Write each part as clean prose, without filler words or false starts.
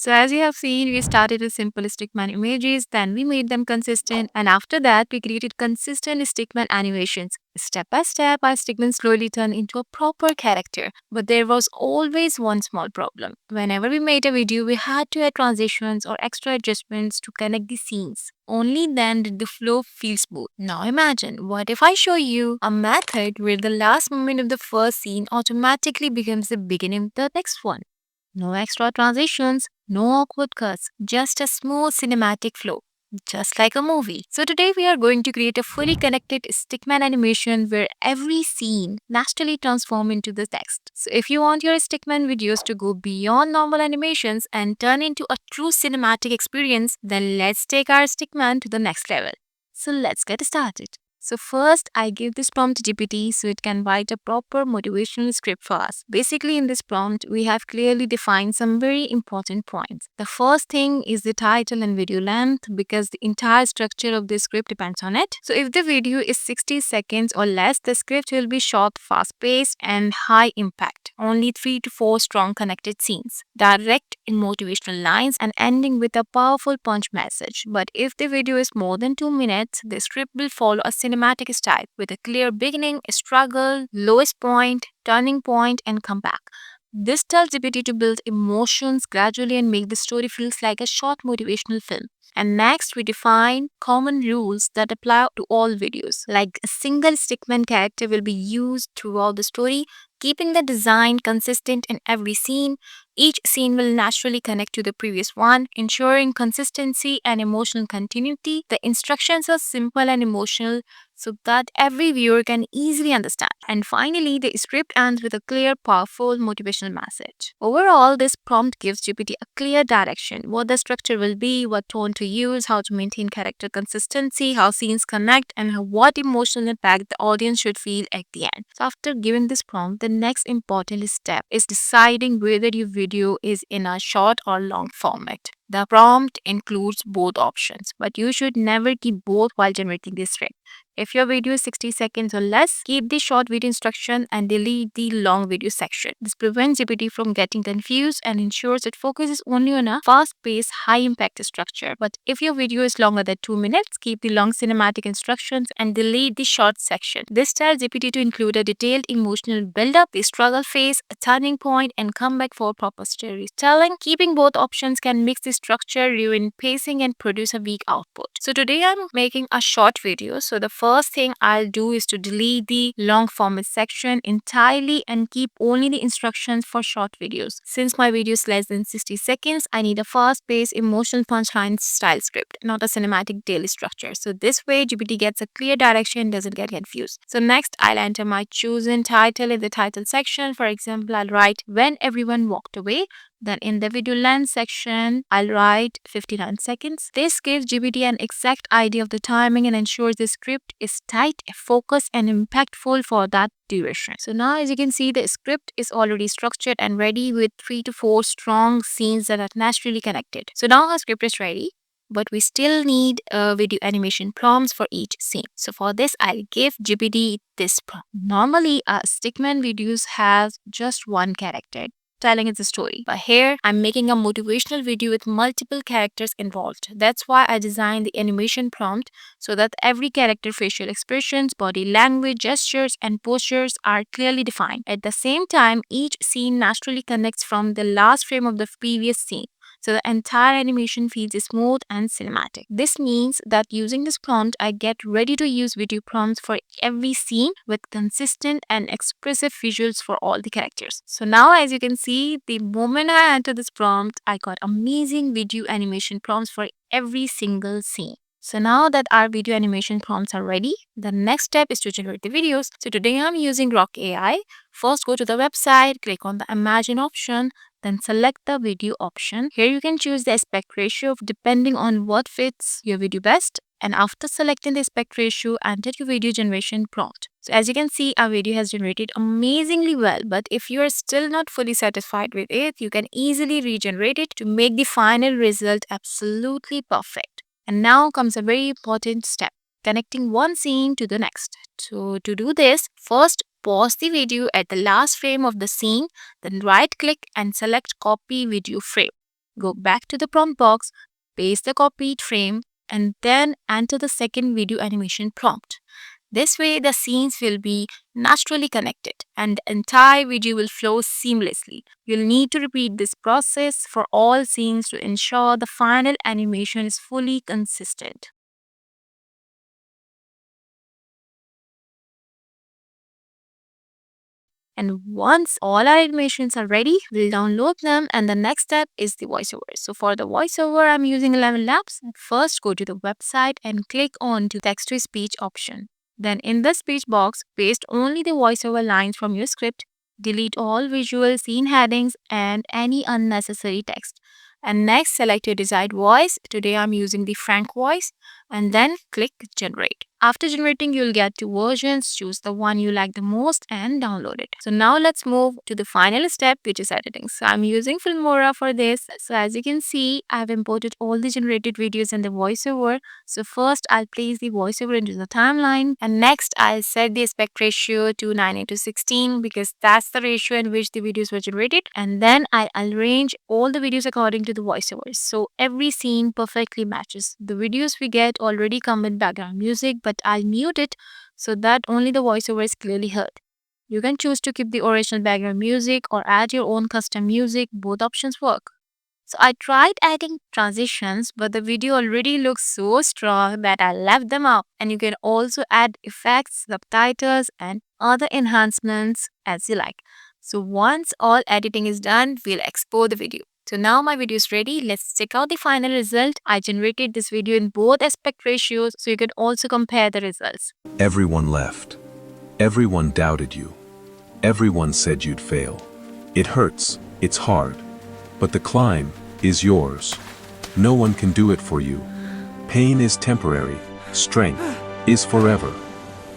So as you have seen, we started with simple stickman images, then we made them consistent, and after that, we created consistent stickman animations. Step by step, our stickman slowly turned into a proper character. But there was always one small problem. Whenever we made a video, we had to add transitions or extra adjustments to connect the scenes. Only then did the flow feel smooth. Now imagine, what if I show you a method where the last moment of the first scene automatically becomes the beginning of the next one? No extra transitions, no awkward cuts, just a smooth cinematic flow, just like a movie. So today we are going to create a fully connected stickman animation where every scene naturally transforms into the text. So if you want your stickman videos to go beyond normal animations and turn into a true cinematic experience, then let's take our stickman to the next level. So let's get started. So first, I give this prompt to GPT so it can write a proper motivational script for us. Basically, in this prompt, we have clearly defined some very important points. The first thing is the title and video length because the entire structure of the script depends on it. So if the video is 60 seconds or less, the script will be short, fast-paced, and high impact. Only 3 to 4 strong connected scenes, direct in motivational lines, and ending with a powerful punch message. But if the video is more than 2 minutes, the script will follow a cinematic style with a clear beginning, a struggle, lowest point, turning point, and comeback. This tells GPT to build emotions gradually and make the story feels like a short motivational film. And next, we define common rules that apply to all videos. Like a single stickman character will be used throughout the story, keeping the design consistent in every scene. Each scene will naturally connect to the previous one, ensuring consistency and emotional continuity. The instructions are simple and emotional so that every viewer can easily understand. And finally, the script ends with a clear, powerful motivational message. Overall, this prompt gives GPT a clear direction: what the structure will be, what tone to use, how to maintain character consistency, how scenes connect, and what emotional impact the audience should feel at the end. So after giving this prompt, the next important step is deciding whether your video is in a short or long format. The prompt includes both options, but you should never keep both while generating this script. If your video is 60 seconds or less, keep the short video instruction and delete the long video section. This prevents GPT from getting confused and ensures it focuses only on a fast-paced, high-impact structure. But if your video is longer than 2 minutes, keep the long cinematic instructions and delete the short section. This tells GPT to include a detailed emotional build-up, the struggle phase, a turning point, and comeback for proper storytelling. Keeping both options can mix the structure, ruin pacing, and produce a weak output. So today I'm making a short video. So the first thing I'll do is to delete the long format section entirely and keep only the instructions for short videos. Since my video is less than 60 seconds, I need a fast-paced, emotional punchline style script, not a cinematic daily structure. So this way, GPT gets a clear direction and doesn't get confused. So next, I'll enter my chosen title in the title section. For example, I'll write "When Everyone Walked Away." Then in the video length section, I'll write 59 seconds. This gives GPT an exact idea of the timing and ensures the script is tight, focused, and impactful for that duration. So now as you can see, the script is already structured and ready with 3 to 4 strong scenes that are naturally connected. So now our script is ready, but we still need video animation prompts for each scene. So for this, I'll give GPT this prompt. Normally, stickman videos have just one character telling its story. But here, I'm making a motivational video with multiple characters involved. That's why I designed the animation prompt so that every character facial expressions, body language, gestures, and postures are clearly defined. At the same time, each scene naturally connects from the last frame of the previous scene. So the entire animation feels smooth and cinematic. This means that using this prompt, I get ready to use video prompts for every scene with consistent and expressive visuals for all the characters. So now as you can see, the moment I enter this prompt, I got amazing video animation prompts for every single scene. So now that our video animation prompts are ready, the next step is to generate the videos. So today I'm using Grok AI. First, go to the website, click on the Imagine option, then select the video option. Here you can choose the aspect ratio depending on what fits your video best. And after selecting the aspect ratio, enter your video generation prompt. So as you can see, our video has generated amazingly well. But if you are still not fully satisfied with it, you can easily regenerate it to make the final result absolutely perfect. And now comes a very important step: connecting one scene to the next. So to do this, first pause the video at the last frame of the scene, then right click and select copy video frame. Go back to the prompt box, paste the copied frame, and then enter the second video animation prompt. This way, the scenes will be naturally connected and the entire video will flow seamlessly. You'll need to repeat this process for all scenes to ensure the final animation is fully consistent. And once all our animations are ready, we'll download them. And the next step is the voiceover. So for the voiceover, I'm using 11 Labs. First, go to the website and click on to text to speech option. Then in the speech box, paste only the voiceover lines from your script. Delete all visual scene headings and any unnecessary text. And next, select your desired voice. Today, I'm using the Frank voice. And then click generate. After generating, you'll get two versions. Choose the one you like the most and download it. So now let's move to the final step, which is editing. So I'm using Filmora for this. So as you can see, I've imported all the generated videos and the voiceover. So first, I'll place the voiceover into the timeline. And next, I'll set the aspect ratio to 9:16 because that's the ratio in which the videos were generated. And then I'll arrange all the videos according to the voiceovers. So every scene perfectly matches. The videos we get already come with background music, but I'll mute it so that only the voiceover is clearly heard. You can choose to keep the original background music or add your own custom music. Both options work. So I tried adding transitions, but the video already looks so strong that I left them out. And you can also add effects, subtitles, and other enhancements as you like. So once all editing is done, we'll export the video. So now my video is ready. Let's check out the final result. I generated this video in both aspect ratios, so you can also compare the results. Everyone left. Everyone doubted you. Everyone said you'd fail. It hurts, it's hard, but the climb is yours. No one can do it for you. Pain is temporary, strength is forever.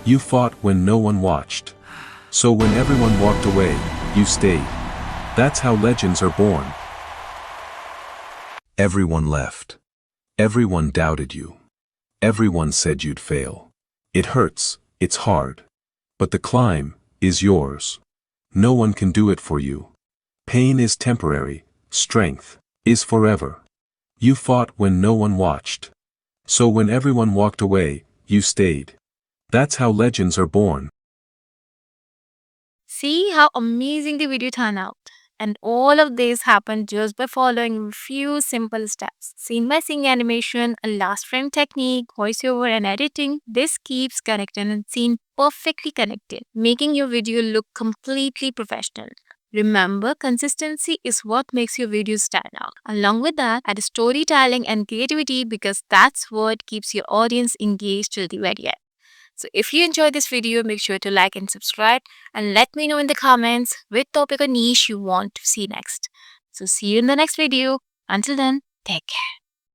You fought when no one watched. So when everyone walked away, you stayed. That's how legends are born. Everyone left. Everyone doubted you. Everyone said you'd fail. It hurts, it's hard, but the climb is yours. No one can do it for you. Pain is temporary, strength is forever. You fought when no one watched. So when everyone walked away, you stayed. That's how legends are born. See how amazing the video turned out. And all of this happened just by following a few simple steps. Scene by scene animation, a last frame technique, voiceover and editing. This keeps connected and scene perfectly connected, making your video look completely professional. Remember, consistency is what makes your videos stand out. Along with that, add storytelling and creativity because that's what keeps your audience engaged till the very end. So if you enjoyed this video, make sure to like and subscribe and let me know in the comments which topic or niche you want to see next. So see you in the next video. Until then, take care.